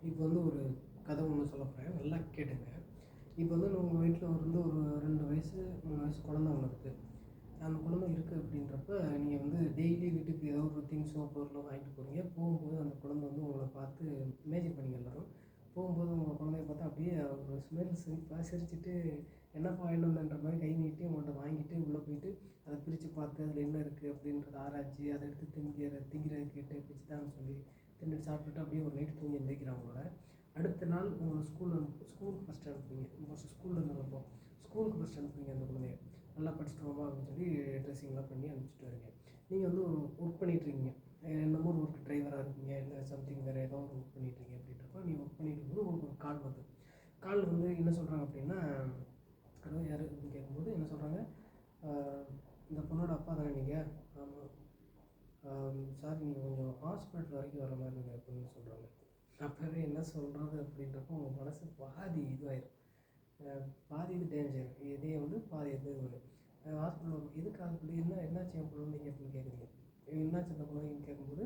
இப்போ வந்து ஒரு கதை ஒன்று சொல்ல போகிறேன், நல்லா கேட்டுங்க. இப்போ வந்து உங்கள் வீட்டில் வந்து ஒரு 2 வயசு 3 வயசு குழந்த ஒன்று இருக்குது. அந்த குழந்தை இருக்குது அப்படின்றப்ப நீங்கள் வந்து டெய்லி வீட்டுக்கு ஏதோ ஒரு திங்ஸோ பொருளோ வாங்கிட்டு போகிறீங்க. போகும்போது அந்த குழந்தை வந்து உங்களை பார்த்து இமேஜின் பண்ணிங்க எல்லாரும். போகும்போது உங்கள் குழந்தைய பார்த்தா அப்படியே ஒரு ஸ்மெல் சிரிச்சுட்டு என்னப்பா வாங்கிட்டு வந்தேன்ற மாதிரி கை நீட்டி உங்கள்கிட்ட வாங்கிட்டு உள்ளே போயிட்டு அதை பிரித்து பார்த்து அதில் என்ன இருக்குது அப்படின்றத ஆராய்ச்சி அதை எடுத்து திங்கிறத கேட்டு பிச்சு தான்னு சொல்லி தின்னுட்டு சாப்பிட்டுட்டு அப்படியே ஒரு நைட்டு தூங்கி எந்திரிக்கிறாங்களோட அடுத்த நாள் உங்கள் ஸ்கூலுக்கு ஃபஸ்ட் அனுப்புவீங்க. ஃபஸ்ட்டு ஸ்கூலில் நடப்போம். ஸ்கூலுக்கு ஃபஸ்ட் அனுப்புவீங்க அந்த குழந்தைய. நல்லா படிச்சுட்டு வாமா அப்படின்னு சொல்லி ட்ரெஸ்ஸிங்லாம் பண்ணி அனுப்பிச்சிட்டு வரீங்க. நீங்கள் வந்து ஒரு ஒர்க் பண்ணிகிட்ருக்கீங்க. என்னமோ ஒரு ஒர்க் டிரைவராக இருக்கீங்க, இல்லை சம்திங் வேறு ஏதோ ஒரு ஒர்க் பண்ணிகிட்ருக்கீங்க அப்படின்றப்ப நீங்கள் ஒர்க் பண்ணிட்டு இருக்கும்போது உங்களுக்கு ஒரு கால் வருது. கால் வந்து என்ன சொல்கிறாங்க அப்படின்னா, ஹலோ யார் அப்படின்னு கேட்கும்போது என்ன சொல்கிறாங்க, இந்த பொண்ணோட அப்பா தானே நீங்கள்? ஆமாம். சார் நீங்கள் கொஞ்சம் ஹாஸ்பிட்டல் வரைக்கும் வர மாதிரி இருக்குது அப்படின்னு சொல்கிறாங்க. அப்போவே என்ன சொல்கிறது அப்படின்றப்போ உங்கள் மனசு பாதி இதுவாயிடும். பாதி இது டேஞ்சர், இதே வந்து பாதி இது வரும். ஹாஸ்பிட்டல் வரும். எதுக்கு ஹாஸ்பிட்டல், என்னாச்சு என் குழந்தைங்க அப்படின்னு கேட்குறீங்க. என்னாச்சு அந்த குழந்தைங்கன்னு கேட்கும்போது,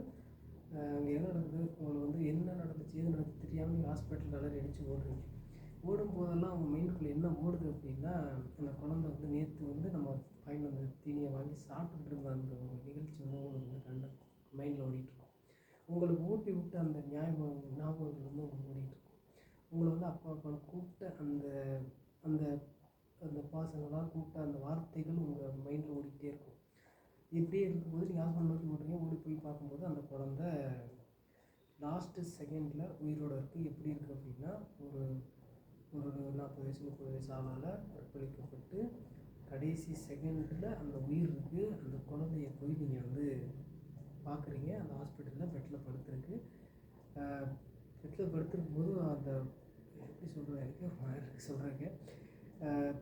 அங்கே என்ன நடக்குது, உங்களுக்கு வந்து என்ன நடந்துச்சு ஏது நடந்துச்சு தெரியாமல் நீங்கள் ஹாஸ்பிட்டல் கலர் அடித்து ஓடுறீங்க. ஓடும்போதெல்லாம் அவங்க மைண்டுக்குள்ளே என்ன ஓடுது அப்படின்னா, அந்த குழந்தை வந்து நேற்று வந்து நம்ம வாங்கிட்டு வந்த தீனியை வாங்கி சாப்பிட்டுட்டு இருந்த அந்த ஒரு நிகழ்ச்சி வந்து உங்களுக்கு வந்து மைண்டில் ஓடிட்டுருக்கும். உங்களுக்கு ஊட்டி விட்டு அந்த ஞாபகங்கள் வந்து உங்களுக்கு ஓடிட்டுருக்கும். உங்களை வந்து அப்பா அப்பான்னு கூப்பிட்ட அந்த அந்த அந்த பாசங்களாக கூப்பிட்ட அந்த வார்த்தைகள் உங்கள் மைண்டில் ஓடிக்கிட்டே இருக்கும். இப்படியே இருக்கும்போது நீங்கள் ஹாஸ்பிட்டல் நோக்கி ஓடுறீங்க. ஓடி போய் பார்க்கும்போது அந்த குழந்த லாஸ்ட்டு செகண்டில் உயிரோடு இருக்குது. எப்படி இருக்குது அப்படின்னா, ஒரு ஒரு 40 வயசு 30 வயசு ஆளால் கற்பழிக்கப்பட்டு கடைசி செகண்டில் அந்த உயிர் இருக்குது. அந்த குழந்தைய போய் நீங்கள் வந்து பார்க்குறீங்க. அந்த ஹாஸ்பிட்டலில் பெட்டில் படுத்துருக்கு. பெட்டில் படுத்துருக்கும் போது அந்த எப்படி சொல்கிறது, எனக்கு ஒரு மாதிரி இருக்குது சொல்கிறேங்க.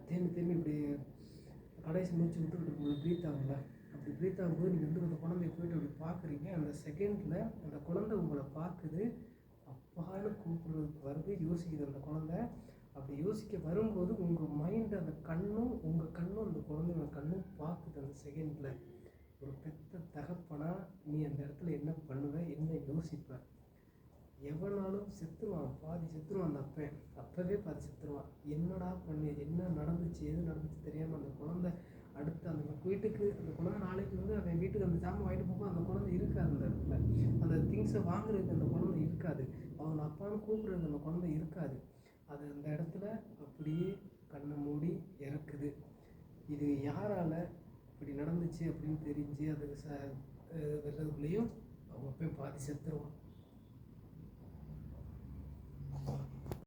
திரும்பி இப்படி கடைசி மூச்சு விட்டுக்கிட்டு இருக்கும்போது ப்ரீத் ஆகும்ல, அப்படி ப்ரீத் ஆகும்போது நீங்கள் வந்து அந்த குழந்தைய போய்ட்டு அப்படி பார்க்குறீங்க. அந்த செகண்டில் அந்த குழந்தை உங்களை பார்க்குது, அப்பான்னு கூப்பிட்றதுக்கு வருது, யோசிக்குது அந்த குழந்தை. அப்படி யோசிக்க வரும்போது உங்கள் மைண்டு அந்த கண்ணும் உங்கள் கண்ணும் அந்த குழந்தையோட கண்ணும் பார்க்குது. அந்த செகண்டில் ஒரு பெத்த தகப்பனா நீ அந்த இடத்துல என்ன பண்ணுவ, என்ன யோசிப்ப? எவனாலும் செத்துருவான், பாதி செத்துருவான் அந்த அப்பன். அப்போவே பாதி செத்துருவான். என்னடா பண்ணு, என்ன நடந்துச்சு எது நடந்துச்சு தெரியாமல் அந்த குழந்தை அடுத்து அந்த வீட்டுக்கு அந்த குழந்தை நாளைக்கு வந்து அவன் வீட்டுக்கு அந்த ஜாமான் வாங்கிட்டு போகும்போது அந்த குழந்தை இருக்காது. அந்த இடத்துல அந்த திங்ஸை வாங்குறதுக்கு அந்த குழந்தை இருக்காது. அவங்க அப்பான்னு கூப்பிட்றதுக்கு அந்த குழந்தை இருக்காது. அது அந்த இடத்துல அப்படியே கண்ணை மூடி இறக்குது. இது யாரால் இப்படி நடந்துச்சு அப்படின்னு தெரிஞ்சு அதுக்கு வர்றதுக்குள்ளேயும் அவங்க போய் பாதி செத்துருவான்.